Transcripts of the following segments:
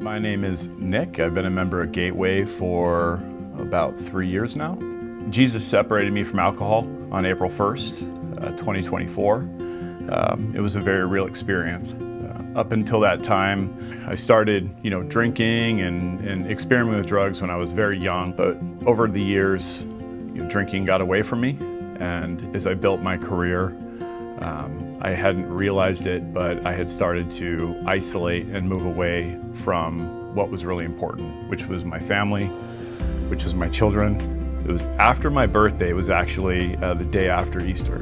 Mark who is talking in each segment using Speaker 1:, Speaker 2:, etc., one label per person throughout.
Speaker 1: My name is Nick. I've been a member of Gateway for about 3 years now. Jesus separated me from alcohol on April 1st, 2024. It was a very real experience. Up until that time, I started, drinking and experimenting with drugs when I was very young. But over the years, drinking got away from me. And as I built my career, I hadn't realized it, but I had started to isolate and move away from what was really important, which was my family, which was my children. It was after my birthday. It was actually the day after Easter.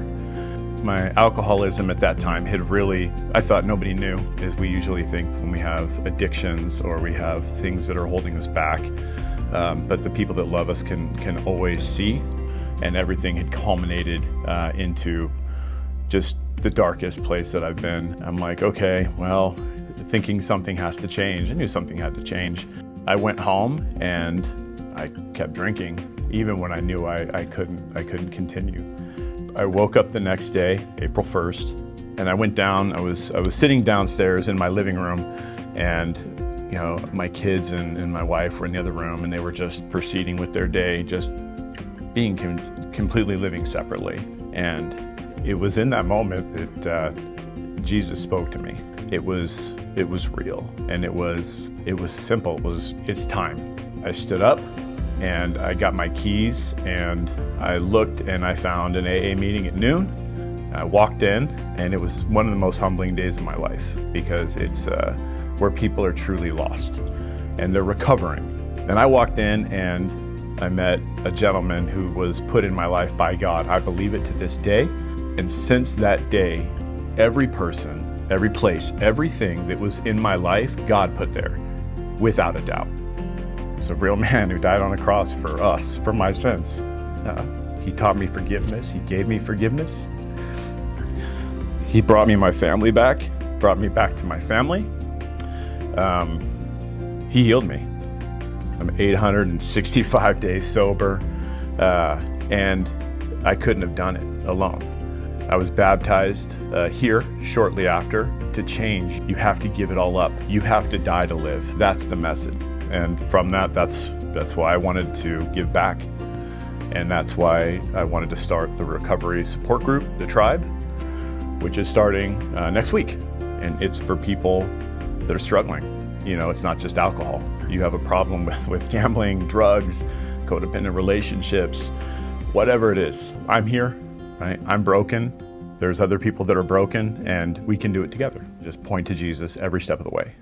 Speaker 1: My alcoholism at that time had really, I thought nobody knew, as we usually think when we have addictions or we have things that are holding us back. But the people that love us can always see, and everything had culminated into just the darkest place that I've been. I'm like, okay, well, thinking something has to change. I knew something had to change. I went home and I kept drinking, even when I knew I couldn't continue. I woke up the next day, April 1st, and I went down. I was sitting downstairs in my living room, and my kids and my wife were in the other room, and they were just proceeding with their day, just being completely living separately. And it was in that moment that Jesus spoke to me. It was real, and it was simple. It's time. I stood up and I got my keys and I looked and I found an AA meeting at noon. I walked in, and it was one of the most humbling days of my life, because it's where people are truly lost and they're recovering. And I walked in and I met a gentleman who was put in my life by God. I believe it to this day. And since that day, every person, every place, everything that was in my life, God put there, without a doubt. It's a real man who died on a cross for us, for my sins. He taught me forgiveness. He gave me forgiveness. He brought me my family back, brought me back to my family. He healed me. I'm 865 days sober, and I couldn't have done it alone. I was baptized here shortly after. To change, you have to give it all up. You have to die to live. That's the message. And from that's why I wanted to give back. And that's why I wanted to start the recovery support group, the Tribe, which is starting next week. And it's for people that are struggling. It's not just alcohol. You have a problem with gambling, drugs, codependent relationships, whatever it is. I'm here, right? I'm broken. There's other people that are broken, and we can do it together. Just point to Jesus every step of the way.